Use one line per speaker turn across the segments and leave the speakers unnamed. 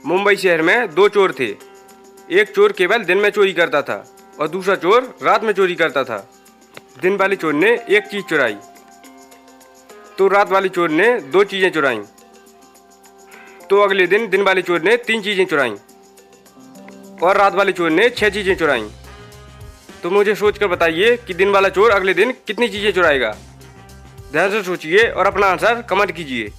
मुंबई शहर में दो चोर थे। एक चोर केवल दिन में चोरी करता था और दूसरा चोर रात में चोरी करता था। दिन वाले चोर ने एक चीज़ चुराई तो रात वाले चोर ने दो चीज़ें चुराईं। तो अगले दिन दिन वाले चोर ने 3 चीज़ें चुराईं और रात वाले चोर ने 6 चीज़ें चुराईं। तो मुझे सोच कर बताइए कि दिन वाला चोर अगले दिन कितनी चीज़ें चुराएगा। ध्यान से सोचिए और अपना आंसर कमेंट कीजिए।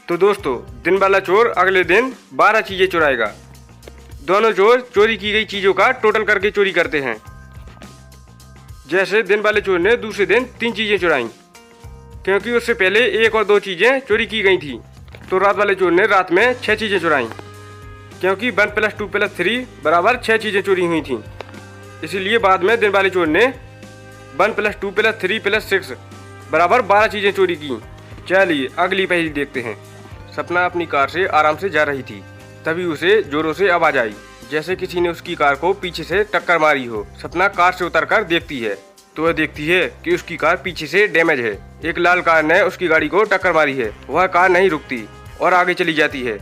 तो दोस्तों, दिन वाला चोर अगले दिन 12 चीज़ें चुराएगा। दोनों चोर चोरी की गई चीज़ों का टोटल करके चोरी करते हैं। जैसे दिन वाले चोर ने दूसरे दिन 3 चीज़ें चुराईं क्योंकि उससे पहले 1 और 2 चीज़ें चोरी की गई थी। तो रात वाले चोर ने रात में 6 चीज़ें चुराईं क्योंकि 1 + 2 + 3 बराबर 6 चीज़ें चोरी हुई थीं। इसीलिए बाद में दिन वाले चोर ने 1 + 2 + 3 + 6 बराबर 12 चीज़ें चोरी की। चलिए अगली पहेली देखते हैं। सपना अपनी कार से आराम से जा रही थी, तभी उसे जोरों से आवाज आई जैसे किसी ने उसकी कार को पीछे से टक्कर मारी हो। सपना कार से उतरकर देखती है तो वह देखती है कि उसकी कार पीछे से डैमेज है। एक लाल कार ने उसकी गाड़ी को टक्कर मारी है। वह कार नहीं रुकती और आगे चली जाती है।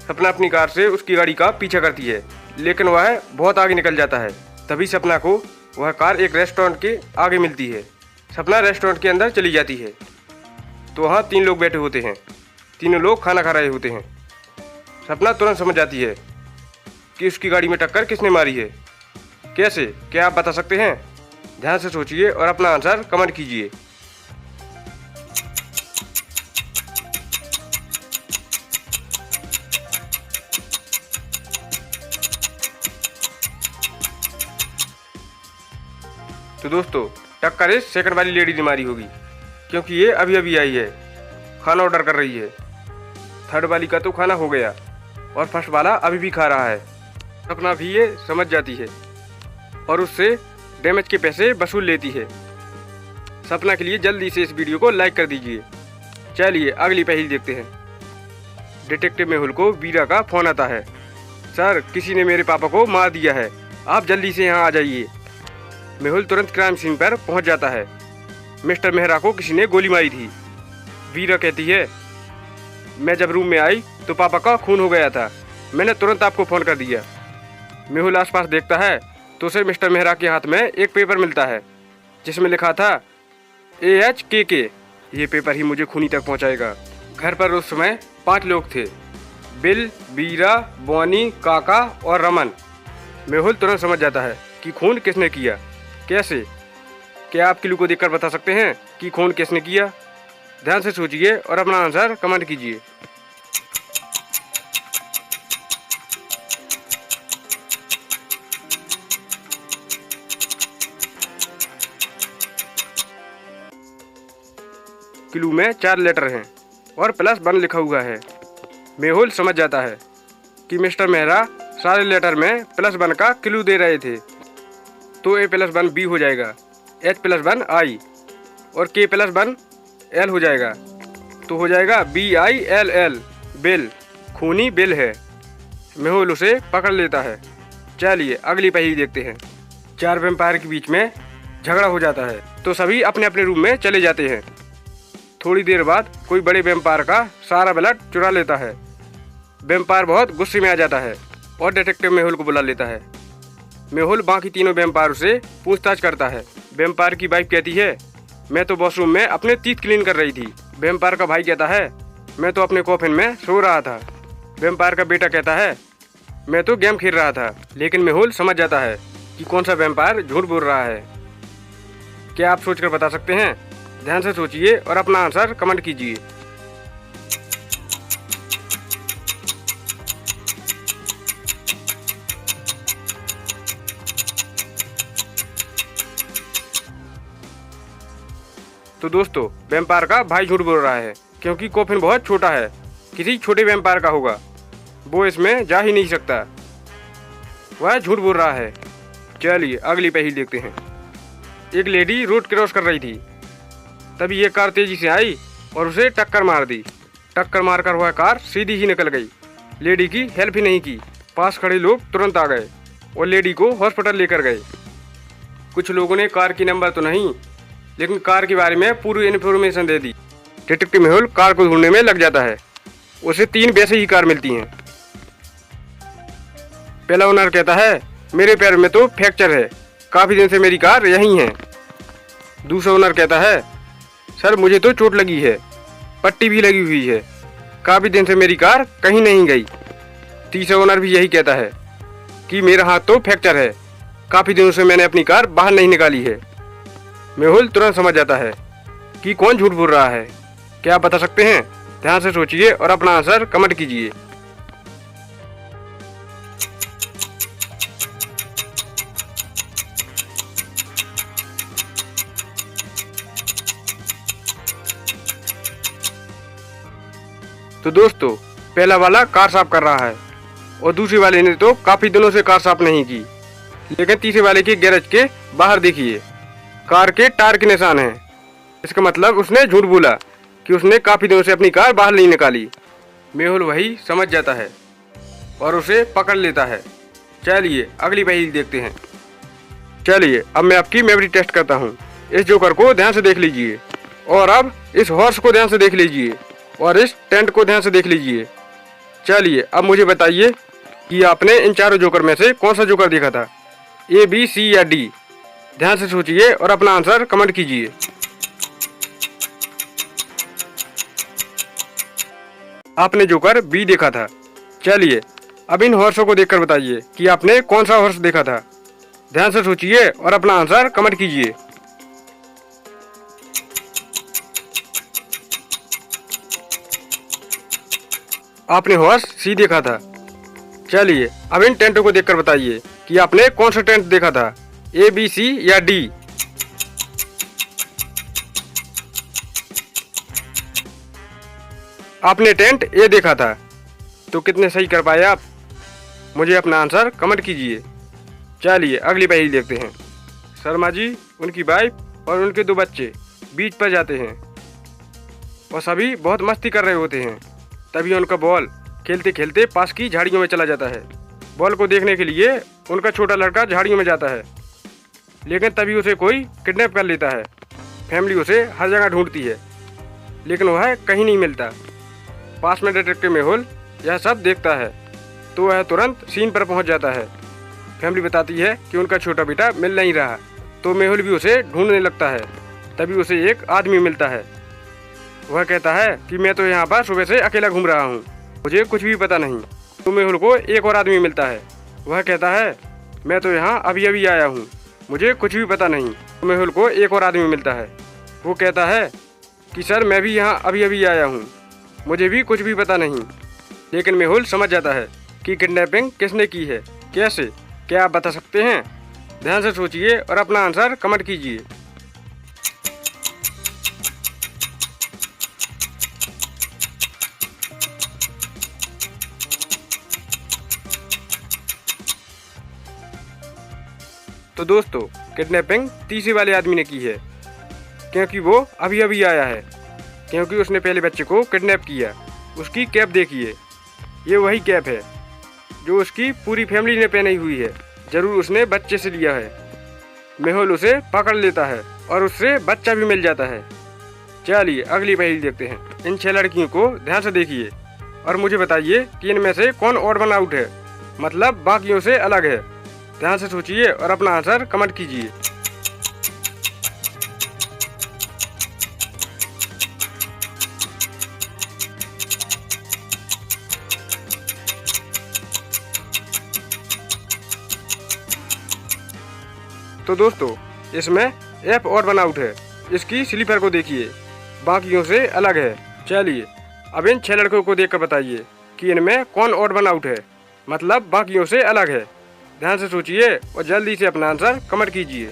सपना अपनी कार से उसकी गाड़ी का पीछा करती है लेकिन वह बहुत आगे निकल जाता है। तभी सपना को वह कार एक रेस्टोरेंट के आगे मिलती है। सपना रेस्टोरेंट के अंदर चली जाती है तो वहाँ 3 लोग बैठे होते हैं। तीनों लोग खाना खा रहे होते हैं। सपना तुरंत समझ जाती है कि उसकी गाड़ी में टक्कर किसने मारी है। कैसे, क्या आप बता सकते हैं? ध्यान से सोचिए और अपना आंसर कमेंट कीजिए। तो दोस्तों, टक्कर इस सेकंड वाली लेडी ने मारी होगी क्योंकि ये अभी अभी आई है, खाना ऑर्डर कर रही है। थर्ड वाली का तो खाना हो गया और फर्स्ट वाला अभी भी खा रहा है। सपना भी ये समझ जाती है और उससे डैमेज के पैसे वसूल लेती है। सपना के लिए जल्दी से इस वीडियो को लाइक कर दीजिए। चलिए अगली पहेली देखते हैं। डिटेक्टिव मेहुल को वीरा का फोन आता है। सर, किसी ने मेरे पापा को मार दिया है, आप जल्दी से यहाँ आ जाइए। मेहुल तुरंत क्राइम सीन पर पहुँच जाता है। मिस्टर मेहरा को किसी ने गोली मारी थी। वीरा कहती है, मैं जब रूम में आई तो पापा का खून हो गया था, मैंने तुरंत आपको फ़ोन कर दिया। मेहुल आसपास देखता है तो उसे मिस्टर मेहरा के हाथ में एक पेपर मिलता है जिसमें लिखा था AHKK। ये पेपर ही मुझे खूनी तक पहुंचाएगा। घर पर उस समय 5 लोग थे, बिल, वीरा, बॉनी, काका और रमन। मेहुल तुरंत समझ जाता है कि खून किसने किया। कैसे, क्या आप क्लू को देखकर बता सकते हैं कि खून किसने किया? ध्यान से सोचिए और अपना आंसर कमेंट कीजिए। क्लू में 4 लेटर हैं और +1 लिखा हुआ है। मेहुल समझ जाता है कि मिस्टर मेहरा सारे लेटर में +1 का क्लू दे रहे थे। तो A + 1 B हो जाएगा, H + 1 I और K + 1 L हो जाएगा। तो हो जाएगा BILL, बिल। खूनी बिल है। मेहुल उसे पकड़ लेता है। चलिए अगली पहेली देखते हैं। 4 वैम्पायर के बीच में झगड़ा हो जाता है तो सभी अपने अपने रूम में चले जाते हैं। थोड़ी देर बाद कोई बड़े वैम्पायर का सारा ब्लड चुरा लेता है। वैम्पायर बहुत गुस्से में आ जाता है और डिटेक्टिव मेहुल को बुला लेता है। मेहुल बाकी तीनों वैम्पायरों से पूछताछ करता है। वैम्पायर की वाइफ कहती है, मैं तो वॉशरूम में अपने टीथ क्लीन कर रही थी। वैम्पायर का भाई कहता है, मैं तो अपने कॉफिन में सो रहा था। वैम्पायर का बेटा कहता है, मैं तो गेम खेल रहा था। लेकिन मेहुल समझ जाता है कि कौन सा वैम्पायर झूठ बोल रहा है। क्या आप सोचकर बता सकते हैं? ध्यान से सोचिए और अपना आंसर कमेंट कीजिए। तो दोस्तों, वैम्पायर का भाई झूठ बोल रहा है क्योंकि कॉफिन बहुत छोटा है, किसी छोटे वैम्पायर का होगा, वो इसमें जा ही नहीं सकता। वह झूठ बोल रहा है। चलिए अगली पहेली देखते हैं। एक लेडी रोड क्रॉस कर रही थी, तभी ये कार तेजी से आई और उसे टक्कर मार दी। टक्कर मारकर वह कार सीधी ही निकल गई। लेडी की हेल्प ही नहीं की। पास खड़े लोग तुरंत आ गए। और लेडी को हॉस्पिटल लेकर गए। कुछ लोगों ने कार की नंबर तो नहीं, लेकिन कार के बारे में पूरी इन्फॉर्मेशन दे दी। डिटेक्टिव मेहुल कार को ढूंढने में लग जाता है। उसे 3 वैसे ही कार मिलती हैं। पहला ओनर कहता है, मेरे पैर में तो फ्रैक्चर है, काफ़ी दिन से मेरी कार यहीं है। दूसरा ओनर कहता है, सर मुझे तो चोट लगी है, पट्टी भी लगी हुई है, काफ़ी दिन से मेरी कार कहीं नहीं गई। तीसरा ओनर भी यही कहता है कि मेरा हाथ तो फ्रैक्चर है, काफ़ी दिनों से मैंने अपनी कार बाहर नहीं निकाली है। मेहुल तुरंत समझ जाता है कि कौन झूठ बोल रहा है। क्या आप बता सकते हैं? ध्यान से सोचिए और अपना आंसर कमेंट कीजिए। तो दोस्तों, पहला वाला कार साफ कर रहा है और दूसरे वाले ने तो काफ़ी दिनों से कार साफ नहीं की। लेकिन तीसरे वाले के गैरेज के बाहर देखिए, कार के टायर के निशान हैं। इसका मतलब उसने झूठ बोला कि उसने काफ़ी दिनों से अपनी कार बाहर नहीं निकाली। मेहुल वही समझ जाता है और उसे पकड़ लेता है। चलिए अगली पहेली देखते हैं। चलिए अब मैं आपकी मेमोरी टेस्ट करता हूँ। इस जोकर को ध्यान से देख लीजिए और अब इस हॉर्स को ध्यान से देख लीजिए और इस टेंट को ध्यान से देख लीजिए। चलिए अब मुझे बताइए कि आपने इन चारों जोकर में से कौन सा जोकर देखा था, ए, बी, सी या डी। ध्यान से सोचिए और अपना आंसर कमेंट कीजिए। आपने जोकर बी देखा था। चलिए अब इन हॉर्सों को देखकर बताइए कि आपने कौन सा हॉर्स देखा था। ध्यान से सोचिए और अपना आंसर कमेंट कीजिए। आपने हॉर्स सी देखा था। चलिए अब इन टेंटों को देखकर बताइए कि आपने कौन सा टेंट देखा था, ए, बी, सी या डी। आपने टेंट ए देखा था। तो कितने सही कर पाए आप? मुझे अपना आंसर कमेंट कीजिए। चलिए अगली पहेली देखते हैं। शर्मा जी, उनकी वाइफ और उनके 2 बच्चे बीच पर जाते हैं और सभी बहुत मस्ती कर रहे होते हैं। तभी उनका बॉल खेलते खेलते पास की झाड़ियों में चला जाता है। बॉल को देखने के लिए उनका छोटा लड़का झाड़ियों में जाता है, लेकिन तभी उसे कोई किडनैप कर लेता है। फैमिली उसे हर जगह ढूंढती है, लेकिन वह कहीं नहीं मिलता। पास में डिटेक्टिव मेहुल यह सब देखता है तो वह तुरंत सीन पर पहुंच जाता है। फैमिली बताती है कि उनका छोटा बेटा मिल नहीं रहा, तो मेहुल भी उसे ढूंढने लगता है। तभी उसे एक आदमी मिलता है। वह कहता है कि मैं तो यहाँ पर सुबह से अकेला घूम रहा हूँ, मुझे कुछ भी पता नहीं। तो मेहुल को एक और आदमी मिलता है। वह कहता है, मैं तो यहाँ अभी अभी आया हूँ, मुझे कुछ भी पता नहीं। तो मेहुल को एक और आदमी मिलता है। वो कहता है कि सर मैं भी यहाँ अभी अभी आया हूँ, मुझे भी कुछ भी पता नहीं। लेकिन मेहुल समझ जाता है कि किडनैपिंग किसने की है, कैसे। क्या आप बता सकते हैं? ध्यान से सोचिए और अपना आंसर कमेंट कीजिए। तो दोस्तों, किडनैपिंग तीसरे वाले आदमी ने की है, क्योंकि वो अभी अभी आया है, क्योंकि उसने पहले बच्चे को किडनैप किया। उसकी कैप देखिए, ये वही कैप है जो उसकी पूरी फैमिली ने पहनी हुई है। जरूर उसने बच्चे से लिया है। मेहुल उसे पकड़ लेता है और उससे बच्चा भी मिल जाता है। चलिए अगली पहेली देखते हैं। इन 6 लड़कियों को ध्यान से देखिए और मुझे बताइए कि इनमें से कौन ऑड वन आउट है, मतलब बाकियों से अलग है। ध्यान से सोचिए और अपना आंसर कमेंट कीजिए। तो दोस्तों, इसमें एफ ऑड वन आउट है। इसकी स्लीपर को देखिए, बाकियों से अलग है। चलिए अब इन 6 लड़कों को देखकर बताइए कि इनमें कौन ऑड वन आउट है, मतलब बाकियों से अलग है। ध्यान से सोचिए और जल्दी से अपना आंसर कमेंट कीजिए।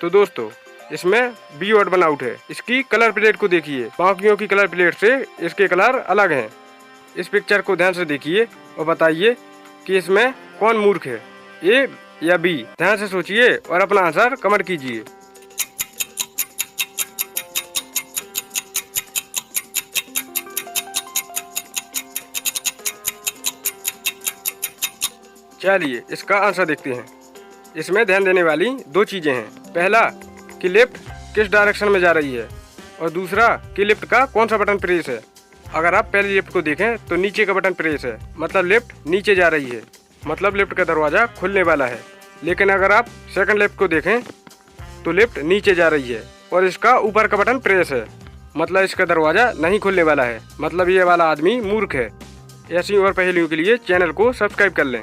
तो दोस्तों, इसमें बी ऑड वन आउट है। इसकी कलर प्लेट को देखिए, बाकियों की कलर प्लेट से इसके कलर अलग हैं। इस पिक्चर को ध्यान से देखिए और बताइए कि इसमें कौन मूर्ख है, ए या बी? ध्यान से सोचिए और अपना आंसर कमेंट कीजिए। चलिए इसका आंसर देखते हैं। इसमें ध्यान देने वाली दो चीजें हैं। पहला कि लिफ्ट किस डायरेक्शन में जा रही है, और दूसरा कि लिफ्ट का कौन सा बटन प्रेस है। अगर आप पहले लिफ्ट को देखें तो नीचे का बटन प्रेस है, मतलब लिफ्ट नीचे जा रही है, मतलब लिफ्ट का दरवाज़ा खुलने वाला है। लेकिन अगर आप सेकंड लिफ्ट को देखें तो लिफ्ट नीचे जा रही है और इसका ऊपर का बटन प्रेस है, मतलब इसका दरवाज़ा नहीं खुलने वाला है, मतलब ये वाला आदमी मूर्ख है। ऐसी और पहेलियों के लिए चैनल को सब्सक्राइब कर लें।